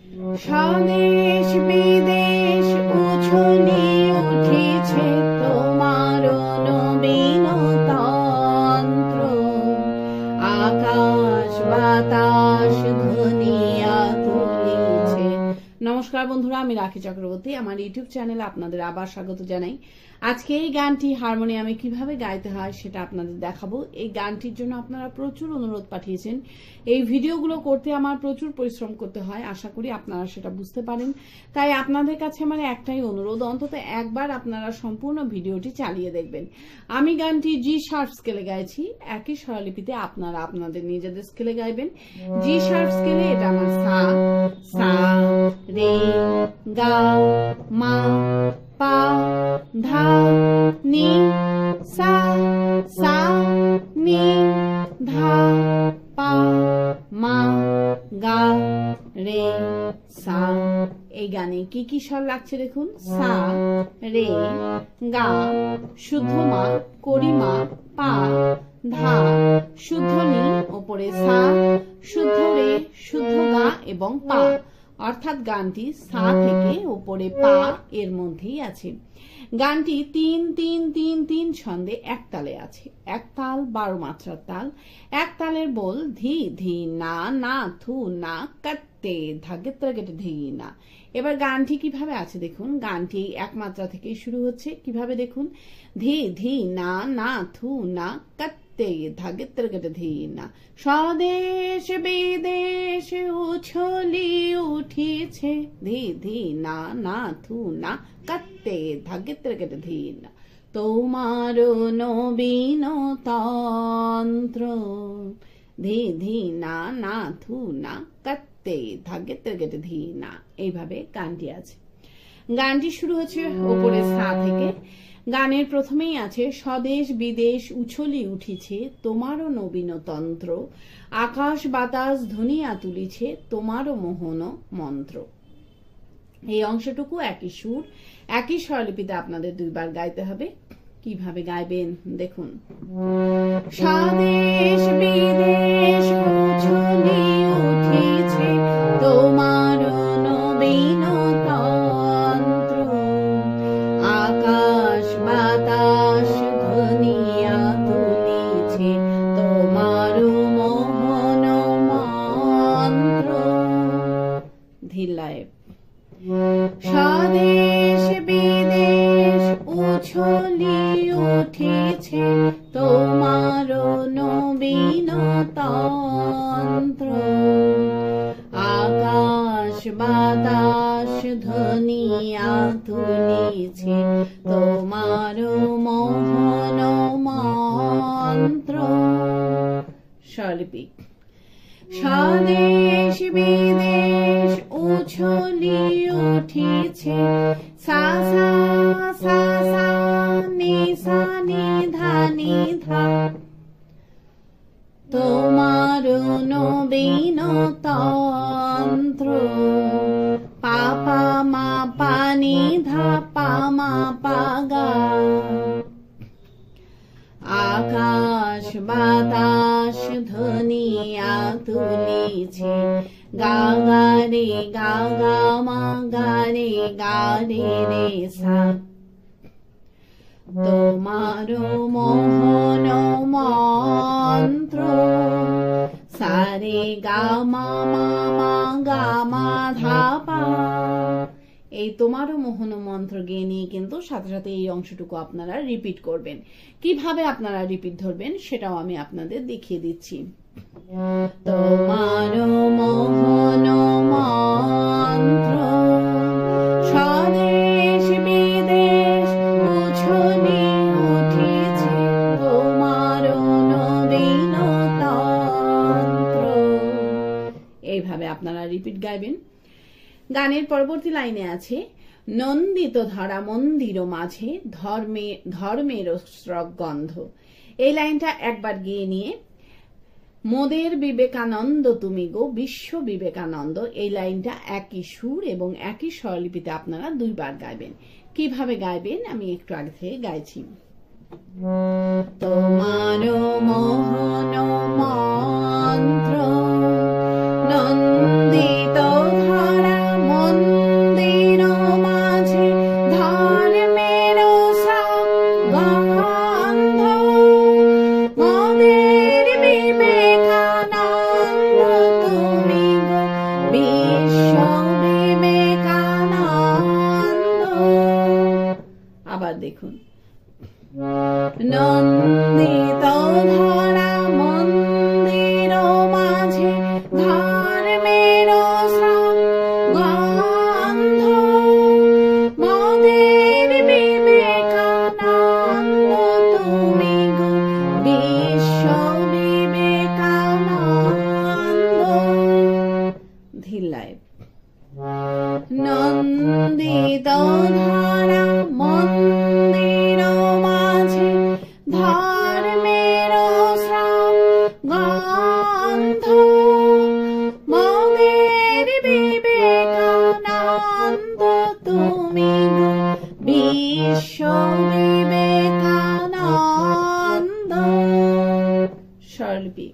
স্বদেশ বিদেশ উছলি উঠেছে তোমার নবীন তন্ত্র, আকাশ বাতাস ধ্বনিয়া তুলিছে। নমস্কার বন্ধুরা, আমি রাখি চক্রবর্তী, আমার ইউটিউব চ্যানেলে আপনাদের আবার স্বাগত জানাই। আজকে এই গানটি হারমোনিয়ামে কিভাবে গাইতে হয় সেটা আপনাদের দেখাবো। এই গানটির জন্য আপনারা প্রচুর অনুরোধ পাঠিয়েছেন। এই ভিডিওগুলো করতে আমার প্রচুর পরিশ্রম করতে হয়, আশা করি আপনারা সেটা বুঝতে পারেন। তাই আপনাদের কাছে আমার একটাই অনুরোধ, অন্তত একবার আপনারা সম্পূর্ণ ভিডিওটি চালিয়ে দেখবেন। আমি গানটি জি শার্প স্কেলে গাইছি, একই স্বরলিপিতে আপনারা আপনাদের নিজেদের স্কেলে গাইবেন। জি শার্প স্কেলে এটা আমার সা, সা রে গা মা পা ধা নি সা, সা নি ধা পা মা গা রে সা। এই গানে কি কি স্বর লাগছে দেখুন। সা রে গা শুদ্ধ মা, করিমা পা ধা শুদ্ধ নি, ওপরে সা শুদ্ধ রে শুদ্ধ গা এবং পা, অর্থাৎ গানটি সা থেকে উপরে পা এর মধ্যেই আছে। গানটি ৩-৩-৩-৩ ছন্দে এক তালে আছে। এক তাল ১২ মাত্রার তাল। এক তালের বোল ধি ধি না না থু না কাটতে ধাগে কেটে ধি না। এবার গানটি কিভাবে আছে দেখুন। গানটি এক মাত্রা থেকে শুরু হচ্ছে, কিভাবে দেখুন। ধি ধি না না থু না কাটতে ধাগে কেটে ধি না। স্বদেশ বিদেশ উছলি উঠিছে ধি ধি না না থু না কাটতে ধাগে কেটে ধি না। তোমার নবীন তন্ত্র ধি ধি না না থু না কাটতে ধাগে কেটে ধি না। এইভাবে গানটি আছে। গানটি শুরু হচ্ছে ওপরে সা থেকে। গানের প্রথমেই আছে স্বদেশ বিদেশ উছলি উঠিছে তোমারও নবীন তন্ত্র, আকাশ বাতাস ধ্বনিয়া তুলিছে তোমারও মোহন মন্ত্র। এই অংশটুকু একই সুর, একই স্বরলিপিতে আপনাদের দুইবার গাইতে হবে। কিভাবে গাইবেন দেখুন। স্বদেশ বিদেশ উছলি উঠিছে তোমার নবীন তন্ত্র, আকাশ বাতাস ধ্বনিয়া তুলিছে তোমার মোহন মন্ত্র। ধীরলায়। স্বদেশ বিদেশ উছলি উঠিছে তোমার নবীন তন্ত্র, আকাশ বাতাস ধ্বনিয়া তুলিছে তোমার মোহন মন্ত্র। স্বরলিপি। স্বদেশ বিদেশ উছলি উঠিছে সা সা সা সা নি সা নি ধা নি ধা, তোমার নবীন তন্ত্র, পা পা মা পা নি ধা পা মা পা গা, আকাশ বাতাস ধ্বনিয়া তুলিছে গা গা রে গা গা মা গা রে রে সা, তোমার মোহন মন্ত্র, সা রে গা মা মা মা গা মা ধা পা। এই তোমারও মোহন মন্ত্র গিয়ে নিয়ে কিন্তু সাথে সাথে এই অংশটুকু আপনারা রিপিট করবেন। কিভাবে আপনারা রিপিট ধরবেন সেটাও আমি আপনাদের দেখিয়ে দিচ্ছি। তোমারও মোহন মন্ত্র, স্বদেশ বিদেশ উছলি উঠিছে তোমারও নবীন তন্ত্র। এইভাবে আপনারা রিপিট গাইবেন। গানের পরবর্তী লাইনে আছে নন্দিত ধরা মন্দির মাঝে ধর্মের স্রক গন্ধ। এই লাইনটা একবার গিয়ে নিয়ে মোদের বিবেকানন্দ তুমি গো বিশ্ব বিবেকানন্দ, এই লাইনটা একই সুর এবং একই স্বরলিপিতে আপনারা দুইবার গাইবেন। কিভাবে গাইবেন আমি একটু আগে থেকে গাইছি। তোমার মোহন মন্ত্র নন্দিত ধরা দেখুন। নন্দিত ধরা মন্দির মাঝে ধর্মের গন্ধ, মোদের বিবেকানন্দ তুমি গো বিশ্ব বিবেকানন্দ। ধিল্লায় নন্দিত ধরা মন্দির মাঝে ধর্মের গন্ধ, মোদের বিবেকানন্দ তুমি গো বিশ্ব বিবেকানন্দ। স্বরলিপি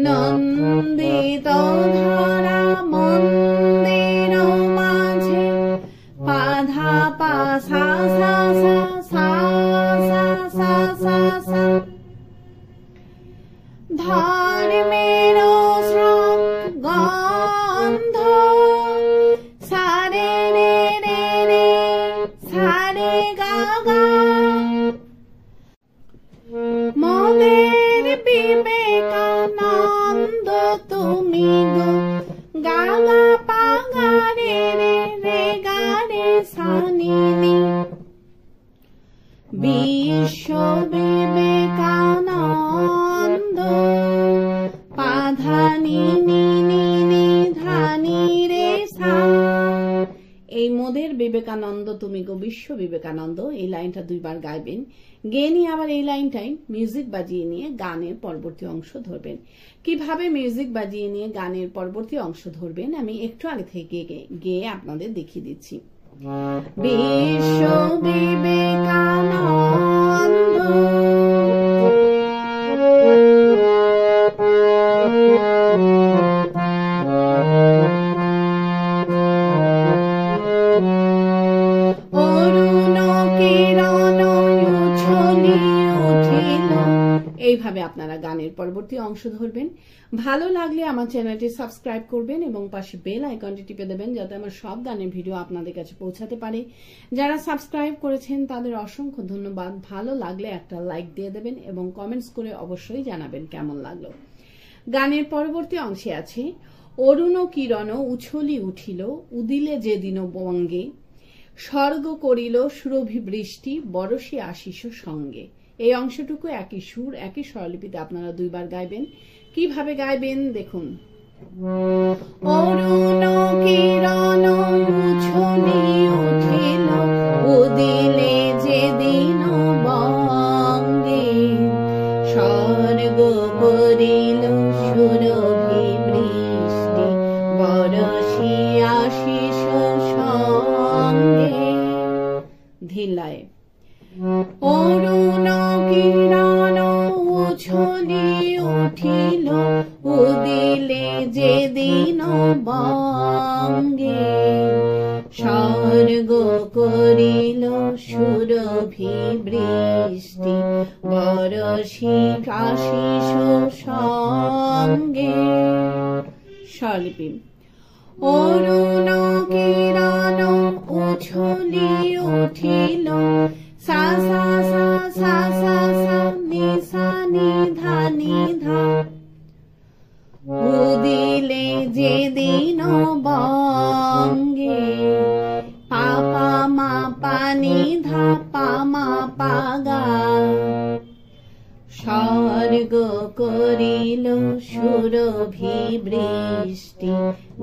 নন্দিত ধরা মন্দির মাঝে পাধা পা সা সা সা সা সা সা সা, ধর্মের গন্ধ সারে রে রে রে সারে গা গা, মোদের বিবেকানন্দ তুমি গো গা গা পা গা রে রে রে গা রে সা নি নি, বিশ্ব বিবেকানন্দ পাধা নি নি নি নি ধা নি রে সা। এই মোদের বিবেকানন্দ তুমি গো বিশ্ব বিবেকানন্দ, এই লাইনটা দুইবার গাইবেন। গেয়ে নিয়ে আবার এই লাইনটাই মিউজিক বাজিয়ে নিয়ে গানের পরবর্তী অংশ ধরবেন। কিভাবে মিউজিক বাজিয়ে নিয়ে গানের পরবর্তী অংশ ধরবেন আমি একটু আগে থেকে গেয়ে আপনাদের দেখিয়ে দিচ্ছি। বিশ্ব বিবেকানন্দ এইভাবে আপনারা গানের পরবর্তী অংশ ধরবেন। ভালো লাগলে আমার চ্যানেলটি সাবস্ক্রাইব করবেন এবং পাশে বেল আইকনটি টিপে দেবেন যাতে আমার সব গানের ভিডিও আপনাদের কাছে পৌঁছাতে পারে। যারা সাবস্ক্রাইব করেছেন তাদের অসংখ্য ধন্যবাদ। ভালো লাগলে একটা লাইক দিয়ে দেবেন এবং কমেন্টস করে অবশ্যই জানাবেন কেমন লাগলো। গানের পরবর্তী অংশে আছে অরুণ কিরণ উছলি উঠিল উদিলে যেদিন বঙ্গে, স্বর্গ করিল সুরভি বৃষ্টি বরষে আশিস সঙ্গে। এই অংশটুকু একই সুর একই স্বরলিপিতে আপনারা দুইবার গাইবেন। কিভাবে গাইবেন দেখুন। অরুণ কিরণ উছলি উঠিল উদিলে যেদিন বঙ্গে, স্বর্গ করিল সুরভি বৃষ্টি বরষে আশিস সঙ্গে। ধিল্লায় অরুণ কিরণ উছলি উঠিল উদিলে যেদিন বঙ্গে, স্বর্গ করিল সুরভি বৃষ্টি বরষে আশিস সঙ্গে। স্বরলিপি অরুণ কিরণ উছলি উঠিল সা সা সা সা সা সা নি সা নি ধা নি ধা, উদিলে যেদিন বঙ্গে পা পা মা পা নি ধা পা মা পা গা, স্বর্গ করিল সুরভি বৃষ্টি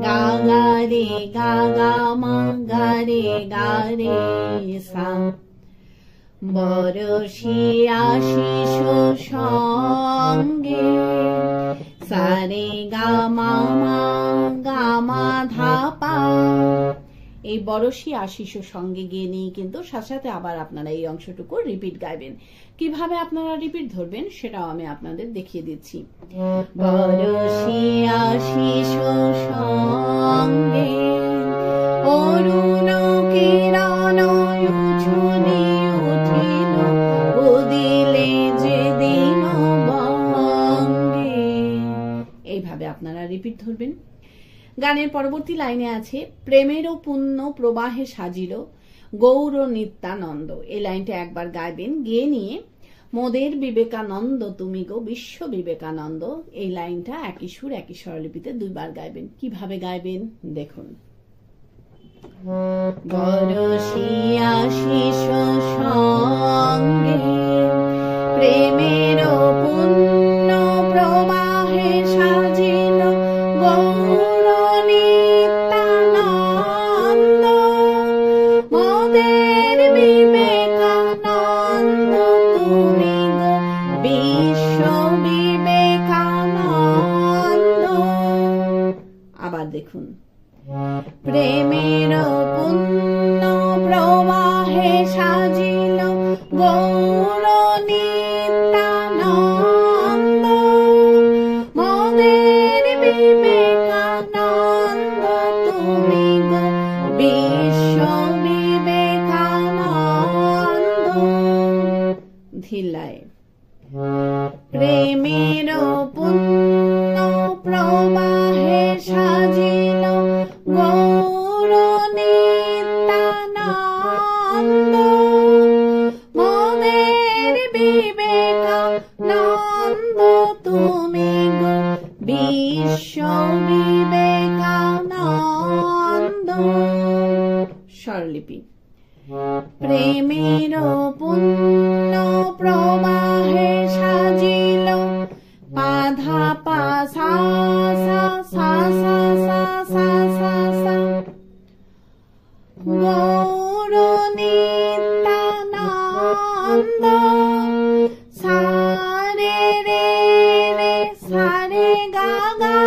গা গা রে গা গা মা গা রে সা, বরষে আশিস সঙ্গে সারে গা মা ধা পা। এই বরষে আশিস সঙ্গে গিয়ে নিয়ে কিন্তু সাথে সাথে আবার আপনারা এই অংশটুকু রিপিট গাইবেন। কিভাবে আপনারা রিপিট ধরবেন সেটাও আমি আপনাদের দেখিয়ে দিচ্ছি। বরষে আশিস সঙ্গে অরুণ কিরণ উছলি উঠিল উদিলে যেদিন বঙ্গে। এইভাবে আপনারা রিপিট ধরবেন। গানের পরবর্তী লাইনে আছে প্রেমেরও পুণ্য প্রবাহে সাজিল গৌর নিত্যানন্দ। এই লাইনটা একবার গাইবেন, গেয়ে নিয়ে মোদের বিবেকানন্দ তুমি গো বিশ্ব বিবেকানন্দ। এই লাইনটা একই সুর একই স্বরলিপিতে 2 বার গাইবেন। কিভাবে গাইবেন দেখুন। বরসিয়া শিশ সঙ্গে প্রেমের পুণ্য প্রবাহে সাজিল গৌর নিত্যানন্দ মোদের বিবেকানন্দ তুমি গো বিশ্ব বিবেকানন্দ। আবার দেখুন। প্রেমের পুণ্য প্রবাহে সাজিল গৌর নিত্যানন্দ মোদের বিবেকানন্দ তুমি গো বিশ্ব বিবেকানন্দ। ধিলায় প্রেমের পুণ্য প্রবাহে সাজিল গৌর নিত্যানন্দ মোদের বিবেকানন্দ তুমি গো বিশ্ব বিবেকানন্দ। স্বরলিপি। প্রেমের পুণ্য প্রবাহে সাজিল পাধা পা সা সা সা সা সা সা সা সা গৌর নিত্যানন্দ সা রে রে রে সা রে গা গা।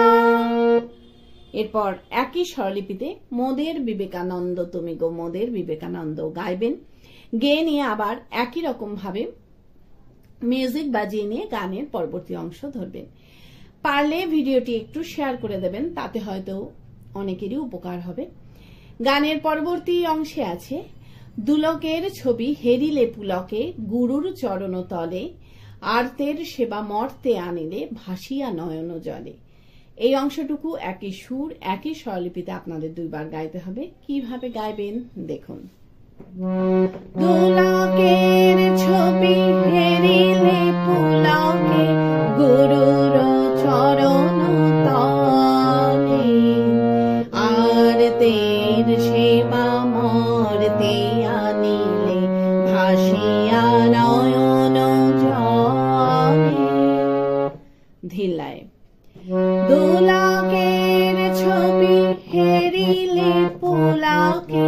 এরপর একই স্বরলিপিতে মোদের বিবেকানন্দ তুমি গো মোদের বিবেকানন্দ গাইবেন। গেয়ে নিয়ে আবার একই রকম ভাবে মিউজিক বাজিয়ে নিয়ে গানের পরবর্তী অংশ ধরবেন। পারলে ভিডিওটি একটু শেয়ার করে দেবেন, তাতে হয়তো অনেকেরই উপকার হবে। গানের পরবর্তী অংশে আছে দুলকের ছবি হেরিলে পুলকে গুরুর চরণ তলে আর্তের সেবা মর্তে আনিলে ভাসিয়া নয়ন জলে। এই অংশটুকু একই সুর একই স্বরলিপিতে আপনাদের 2 বার গাইতে হবে। কিভাবে গাইবেন দেখুন। দুলকের ছবি হেরিলে পুলকে গুরুর চরণ তলে আরতের সেবা মর্তে আনিলে ভাসিয়া নয়ন জলে। ধিলায় দুলকের ছবি হেরিলে পুলকে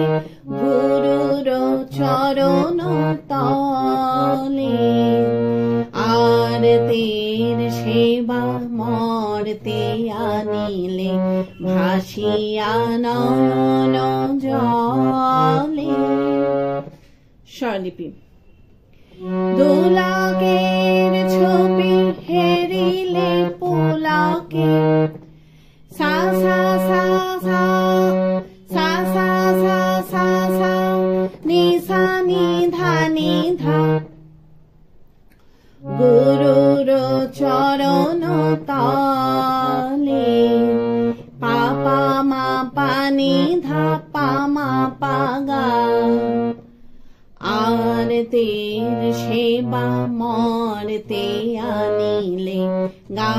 গুরুর চরণ তলে আরতের সেবা মর্তে আনিলে ভাসিয়া নয়ন জলে। স্বরলিপি। দুলকের ছবি হেরিলে পুলকে সা সা সা সা সা সা সা সা সা নি সা নি ধা নি ধা গুরুর চরণ তলে পা পা মা পা নি ধা পা মা পা গা আরতের সেবা মর্তে আনিলে গা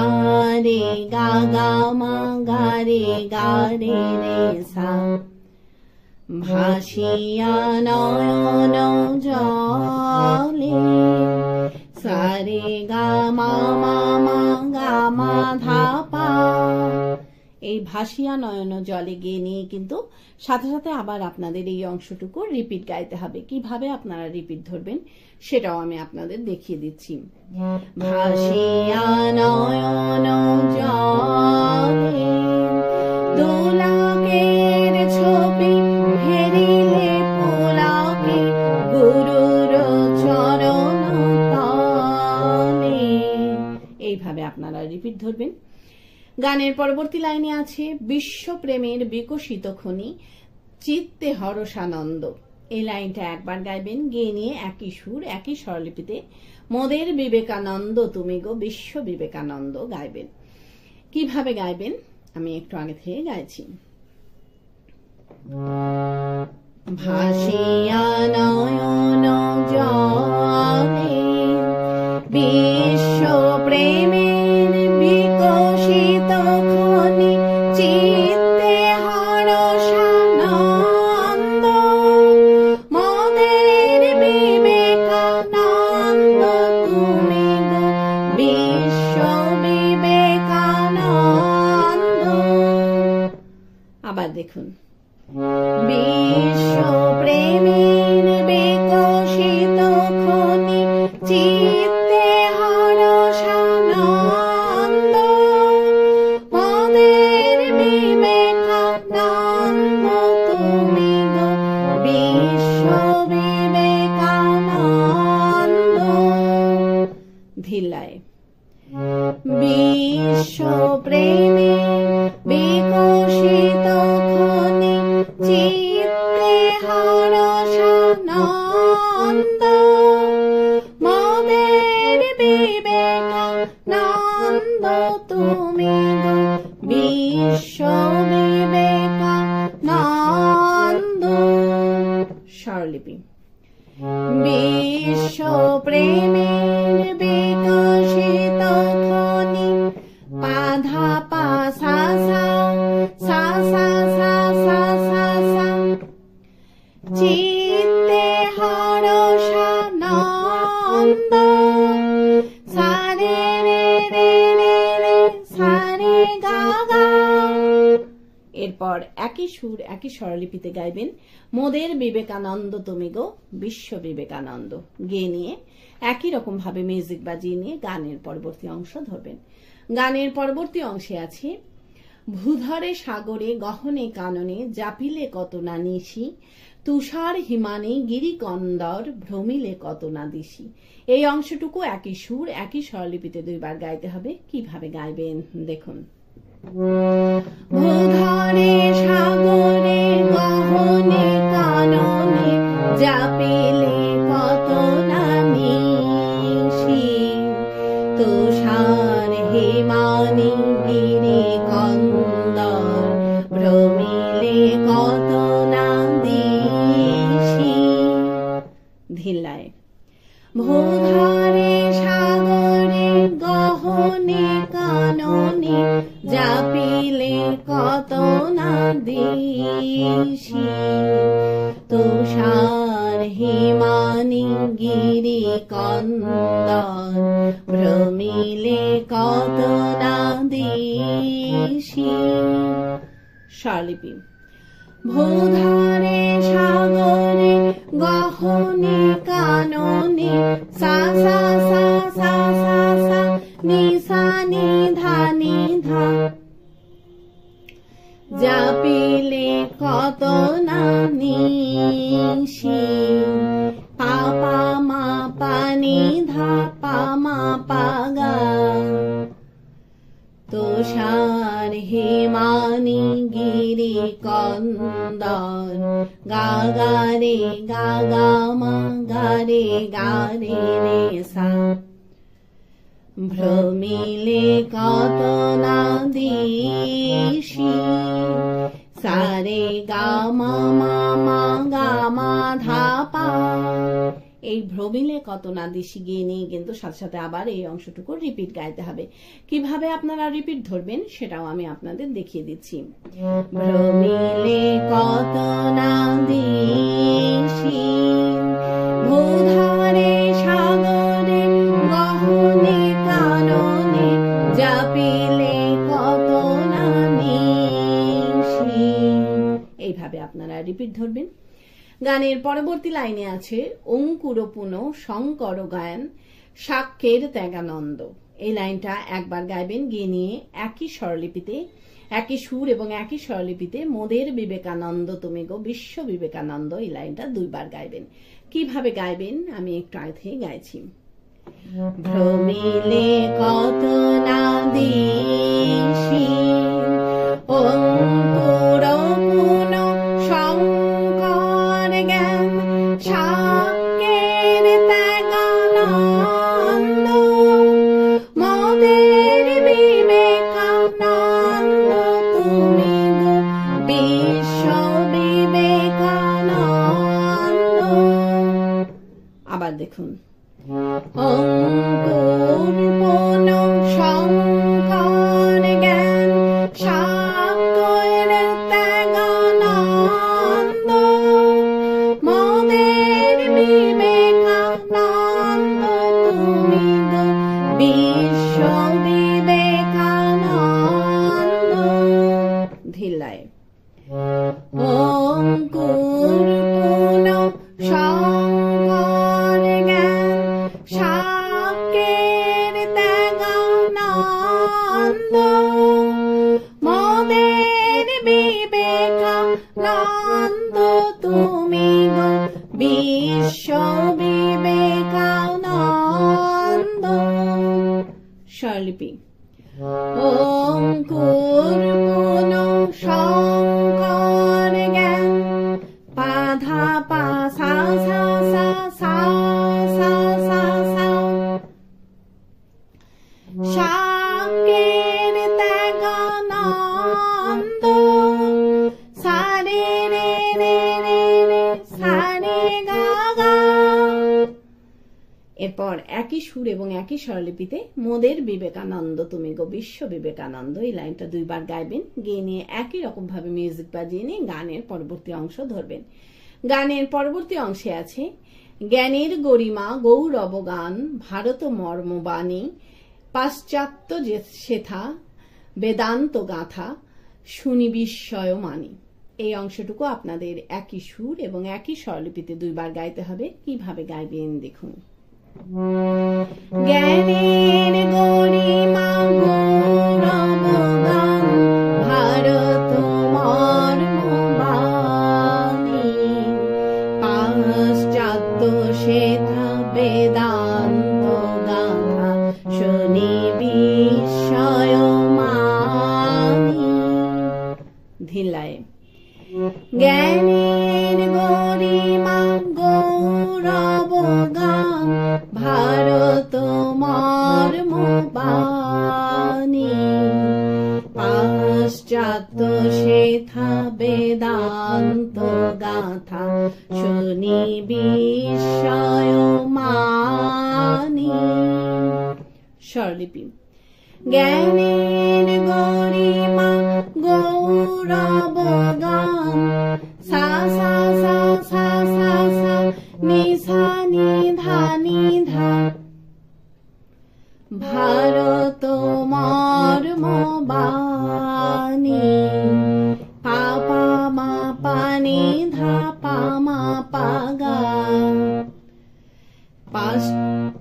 রে গা গা মা গা রে রে সা ভাসিয়া নয়ন জলে সা রে গা মা মা মা গা মা ধা পা। এই ভাসিয়া নয়ন জলে গিয়ে নিয়ে কিন্তু সাথে সাথে আবার আপনাদের এই অংশটুকু রিপিট গাইতে হবে। কিভাবে আপনারা রিপিট ধরবেন সেটাও আমি আপনাদের দেখিয়ে দিচ্ছি। ভাসিয়া নয়ন জলে দুলকের ছবি হেরিলে পুলকে গুরুর চরণ তলে। এইভাবে আপনারা রিপিট ধরবেন। গানের পরবর্তী লাইনে আছে বিশ্ব প্রেমের বিকশিত খনি চিত্তে হরসানন্দ। এই লাইনটা একবার গাইবেন, গেয়ে নিয়ে একই সুর একই স্বরলিপিতে মোদের বিবেকানন্দ তুমি গো বিশ্ব বিবেকানন্দ গাইবেন। কিভাবে গাইবেন আমি একটু আগে থেকে গাইছি। ভাসিয়া নয়ন জলে বিশ্ব প্রেমের বিকশিত খনি চিত্তে হরসানন্দ মদের বিবেকানন্দ তুমি গো বিশ্ব বিবেকানন্দ। আবার দেখুন, বিশ্ব প্রেমের বিকশিত খনি চিত্তে হরসানন্দ মদের বিবেকানন্দ তুমি গো বিশ্ব বিবেকানন্দ। ধিল্লায় বিশ্ব প্রেমের বিকশিত খনি চিত্তে হরসানন্দ মদের বিবেকানন্দ তুমি গো বিশ্ব বিবেকানন্দ। স্বরলিপি বিশ্ব প্রেমের বিকশিত খনি পাধা পা সা সা সা সা সা সা সা সা চিত্তে হরসানন্দ সারে রে রে রে রে সারে গা গা। এরপর একই সুর একই স্বরলিপিতে গাইবেন মোদের বিবেকানন্দ তুমি গো বিশ্ব বিবেকানন্দ গেয়ে নিয়ে একই রকম ভাবে মিউজিক বাজিয়ে নিয়ে গানের পরবর্তী অংশ ধরবেন। গানের পরবর্তী অংশে আছে ভূধরে সাগরে গহনে কাননে জাপিলে কত না নিশি তুষার হিমানে গিরিকন্দর ভ্রমিলে কত না দিশি। এই অংশটুকু একই সুর একই স্বরলিপিতে দুইবার গাইতে হবে। কিভাবে গাইবেন দেখুন। ভূধরে সাগরে গহনে কাননে জাপিলে কত না নিশি তুষার হিমানি গিরিকন্দর ভ্রমিলে কত না দিশি। ধিল্লায় ভূধরে সাগরে গহনে কাননে জাপিলে কত না দিশি তুষার হিমানি গিরিকন্দর ভ্রমিলে কত না দিশি। স্বরলিপি ভূধরে সাগরে গহনে কাননে সা সা সা সা সা সা নি সা নি ধা নি ধা জাপিলে কত না নিশি পা পা মা পা নি ধা পা মা পা গা তুষার হিমানি গিরিকন্দর গা গা রে গা গা মা গা রে রে সা ভ্রমিলে কত না দিশি সারে গা মা মা মা গা মা ধা পা। এই ভ্রমিলে কত না দিশি গিয়ে নিয়ে কিন্তু সাথে সাথে আবার এই অংশটুকু রিপিট গাইতে হবে। কিভাবে আপনারা রিপিট ধরবেন সেটাও আমি আপনাদের দেখিয়ে দিচ্ছি। ভ্রমিলে কত না দিশি ভূধরে সাগরে গহনে কাননে জাপিলে কত না নিশি। এইভাবে আপনারা রিপিট ধরবেন। গানের পরবর্তী লাইনে আছে অঙ্কুর পুন শঙ্কর গায়ন সাক্ষ্যের ত্যাগানন্দ। এই লাইনটা একবার গাইবেন গিয়ে নিয়ে একই স্বরলিপিতে একই সুর এবং একই স্বরলিপিতে মোদের বিবেকানন্দ তুমি গো বিশ্ব বিবেকানন্দ এই লাইনটা দুইবার গাইবেন। কিভাবে গাইবেন আমি একটু আগে থেকে গাইছি। ভ্রমিলে কত না দিশি অঙ্কুর পুন শঙ্কর জ্ঞান সাক্ষ্যের ত্যাগানন্দ মোদের বিবেকানন্দ তুমি গো বিশ্ব বিবেকানন্দ। দেখুন। অঙ্কুর পুন শঙ্কর জ্ঞান সাক্ষর ত্যাগানন্দ মোদের বিবেকানন্দ তুমি গো বিশ্ব বিবেকানন্দ। ধিল্লায় অঙ্কুর পুন শঙ্কর জ্ঞান সাক্ষর ত্যাগানন্দ মোদের বিবেকানন্দ তুমি গো বিশ্ব বিবেকানন্দ। স্বরলিপি অঙ্কুর পুন শঙ্কর জ্ঞান পাধা পা সা সা সা সা সা সা সা সাক্ষর ত্যাগানন্দ সা রে রে রে রে রে সা রে গা গা। এরপর একই সুর এবং একই স্বরলিপিতে মোদের বিবেকানন্দ তুমি গো বিশ্ব বিবেকানন্দ এই লাইনটা দুইবার গাইবেন। গেয়ে নিয়ে একই রকম ভাবে মিউজিক বাজিয়ে নিয়ে গানের পরবর্তী অংশ ধরবেন। গানের পরবর্তী অংশে আছে জ্ঞানের গরিমা গৌরব গান ভারত মর্মবাণী পাশ্চাত্য শেথা বেদান্ত গাথা শুনি বিস্ময় মানি। এই অংশটুকু আপনাদের একই সুর এবং একই স্বরলিপিতে দুইবার গাইতে হবে। কিভাবে গাইবেন দেখুন। জ্ঞানের গরিমা গৌরব গান ভারত মর্মবাণী পাশ্চাত্য শেথা বেদান্ত গাথা শুনি বিস্ময় মানি। ধিল্লায় জ্ঞানের গরিমা গৌরব গান ভারত মর্মবাণী পাশ্চাত্য শেথা বেদান্ত গাথা শুনি বিস্ময় মানি। স্বরলিপি জ্ঞানের গরিমা গৌরব গান সা সা সা সা সা সা নি সা নি ধা নি ধা ভারত মর্মবাণী পা পা মা পা নি ধা পা মা পা গা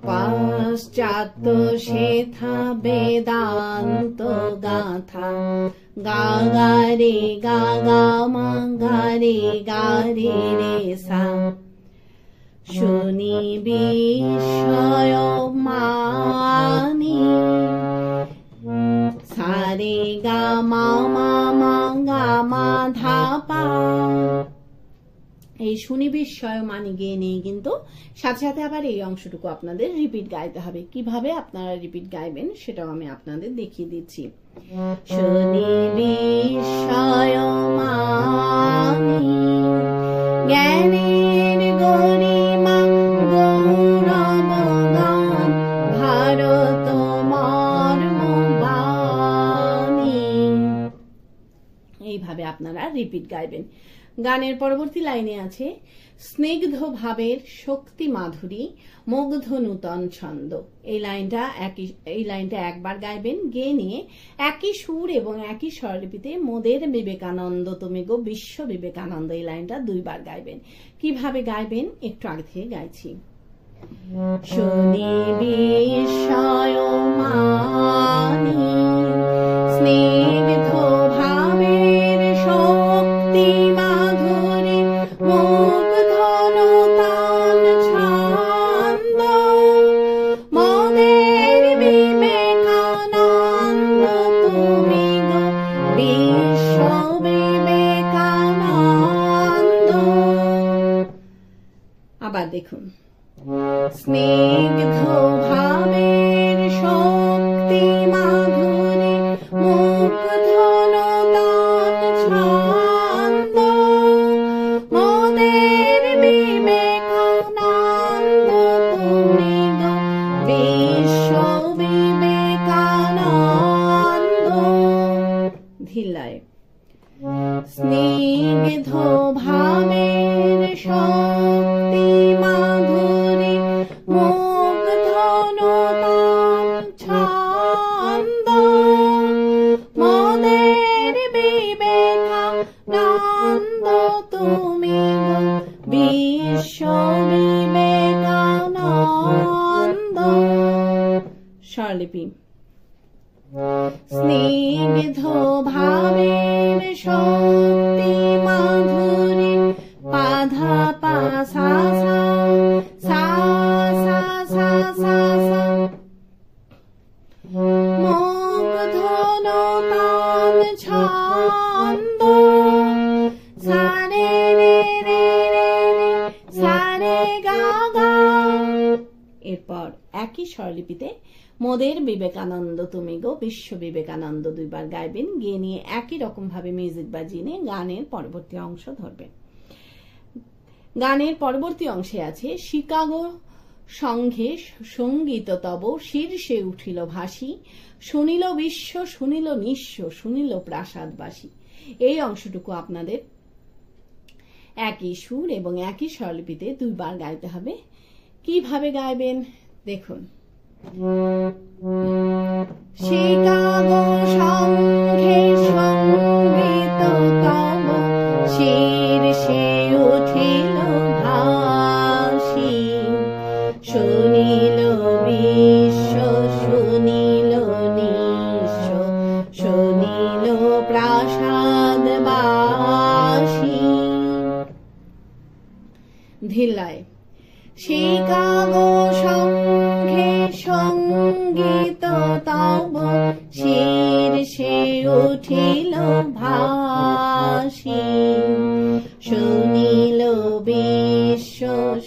পাশ্চাত্য শেথা বেদান্ত গাথা গা গা রে গা গা মা গা রে রে সা শুনি বিস্ময় মানি সা রে গা মা মা মা গা মা ধা পা। এই শুনি বিস্ময় মানি গিয়ে নিয়ে কিন্তু সাথে সাথে আবার এই অংশটুকু আপনাদের রিপিট গাইতে হবে। কিভাবে আপনারা রিপিট গাইবেন সেটাও আমি আপনাদের দেখিয়ে দিচ্ছি। শুনি বিস্ময় মানি জ্ঞানের গরিমা গৌরব গান ভারত মর্মবাণী। এইভাবে আপনারা রিপিট গাইবেন। গানের পরবর্তী লাইনে আছে স্নিগ্ধ ভাবের শক্তি মাধুরী মুগ্ধ নূতন ছন্দ। এই লাইনটা একবার গাইবেন। গেয়ে নিয়ে একই সুর এবং একই স্বরলিপিতে মোদের বিবেকানন্দ তুমি গো বিশ্ব বিবেকানন্দ এই লাইনটা দুইবার গাইবেন। কিভাবে গাইবেন একটু আগে থেকে গাইছি। শুনি বিস্ময় মানি স্নিগ্ধ ভাবের শক্তি মাধুরী মুগ্ধ নূতন ছন্দ মোদের বিবেকানন্দ তুমি গো বিশ্ব বিবেকানন্দ। আবার দেখুন স্নিগ্ধ ভাবের শক্তি মাধুরী মুগ্ধ নূতন ছন্দ মোদের বিবেকানন্দ স্নিগ্ধ ভাবের শক্তি মাধুরী মুগ্ধ নূতন ছন্দ মোদের বিবেকানন্দ তুমি গো বিশ্ব বিবেকানন্দ। স্বরলিপি স্নিগ্ধ ভাবের শক্তি মাধুরী পাধা পা সা সা সা সা সা সা সা মুগ্ধ নূতন ছন্দ সা রে রে রে রে সা রে গা গা। এরপর একই স্বরলিপিতে মোদের বিবেকানন্দ তুমি গো বিশ্ব বিবেকানন্দ দুইবার গাইবেন। গিয়ে নিয়ে একই রকম ভাবে মিউজিক বাজিয়ে নিয়ে গানের পরবর্তী অংশ ধরবেন। গানের পরবর্তী অংশে আছে শিকাগো সংঘে সঙ্গীত তব শীর্ষে উঠিল ভাসি শুনিল বিশ্ব শুনিল নিঃস্ব শুনিল প্রাসাদবাসী। এই অংশটুকু আপনাদের একই সুর এবং একই স্বরলিপিতে দুইবার গাইতে হবে। কিভাবে গাইবেন দেখুন। শিকাগো সংঘে সঙ্গীত তব শীর্ষে উঠিল ভাসি শুনিল বিশ্ব শুনিল নিঃস্ব শুনিল প্রাসাদবাসী। ধিল্লায় শিকাগো সংঘে সঙ্গীত তব শীর্ষে উঠিল ভাসি শুনিল বিশ্ব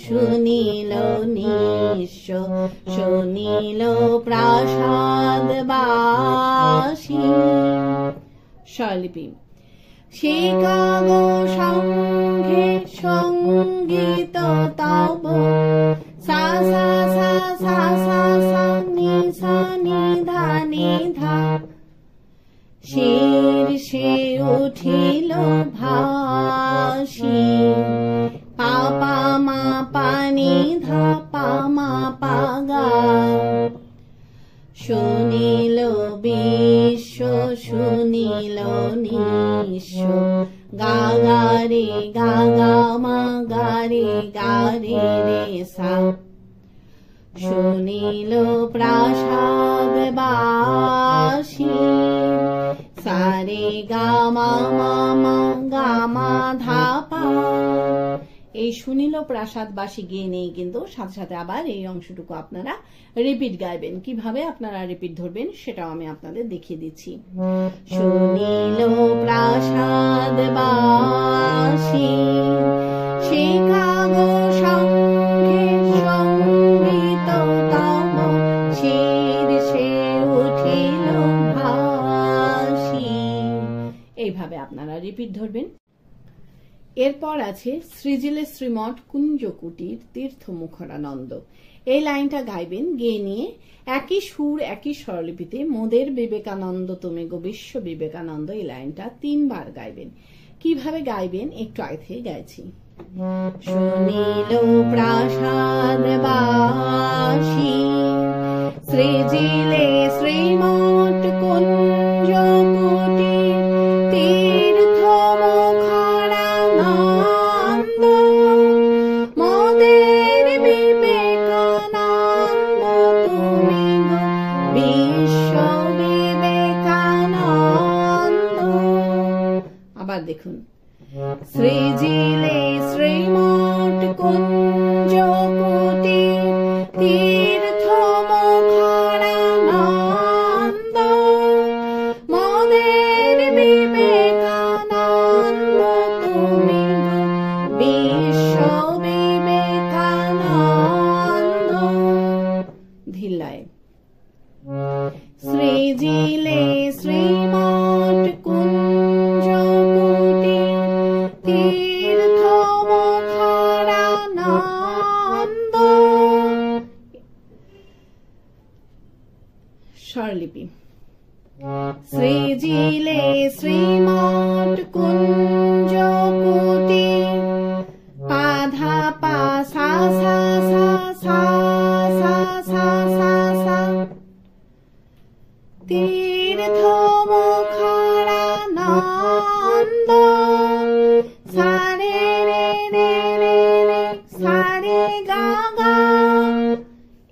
শুনিল নিঃস্ব শুনিল প্রাসাদবাসী। স্বরলিপি শিকাগো সংঘে সঙ্গীত তব সা সা সা সা সা সা নি সা নি ধা নি ধা শীর্ষে উঠিল ভাসি পা পা মা পা নি ধা পা মা পা গা শুনিল বিশ্ব শুনিল নিঃস্ব গা গা রে গা গা মা গা রে রে সা শুনিল প্রাসাদবাসী সা রে গা মা মা মা গা মা ধা পা। এই শুনিল প্রাসাদবাসী গিয়ে নেই কিন্তু সাথে সাথে আবার এই অংশটুকু আপনারা রিপিট গাইবেন। কিভাবে আপনারা রিপিট ধরবেন সেটাও আমি আপনাদের দেখিয়ে দিচ্ছি। শুনিল প্রাসাদবাসী শিকাগো সংঘে সঙ্গীত তব শীর্ষে উঠিল ভাসি। এইভাবে আপনারা রিপিট ধরবেন। এরপর আছে সৃজিলে শ্রীমঠ কুঞ্জ কুটির তীর্থ মুখরানন্দ। এই লাইনটা গাইবেন। গিয়ে নিয়ে একই সুর একই স্বরলিপিতে মোদের বিবেকানন্দ তুমি গো বিশ্ব বিবেকানন্দ এই লাইনটা 3 বার গাইবেন। কিভাবে গাইবেন একটু আগে থেকে গাইছি। শুনিল প্রাসাদবাসী সৃজিলে শ্রীমঠ কুঞ্জ কুটির তীর্থ মুখরানন্দ মোদের বিবেকানন্দ তুমি গো বিশ্ব বিবেকানন্দ। আবার দেখুন। সৃজিলে শ্রীমঠ কুঞ্জ কুটির তীর্থ মুখরানন্দ মোদের বিবেকানন্দ তুমি গো বিশ্ব বিবেকানন্দ। ধিল্লায় সৃজিলে শ্রীমঠ কুঞ্জ কুটির তীর্থ মুখরানন্দ। স্বরলিপি সৃজিলে শ্রীমঠ কুঞ্জ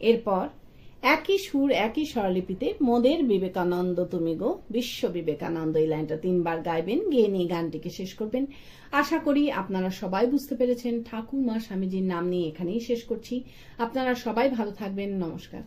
এরপর একই সুর একই স্বরলিপিতে মোদের বিবেকানন্দ তুমি গো বিশ্ব বিবেকানন্দ এই লাইনটা 3 বার গাইবেন, গেয়ে নিয়ে গানটিকে শেষ করবেন। আশা করি আপনারা সবাই বুঝতে পেরেছেন। ঠাকুর মা স্বামীজির নাম নিয়ে এখানেই শেষ করছি। আপনারা সবাই ভালো থাকবেন। নমস্কার।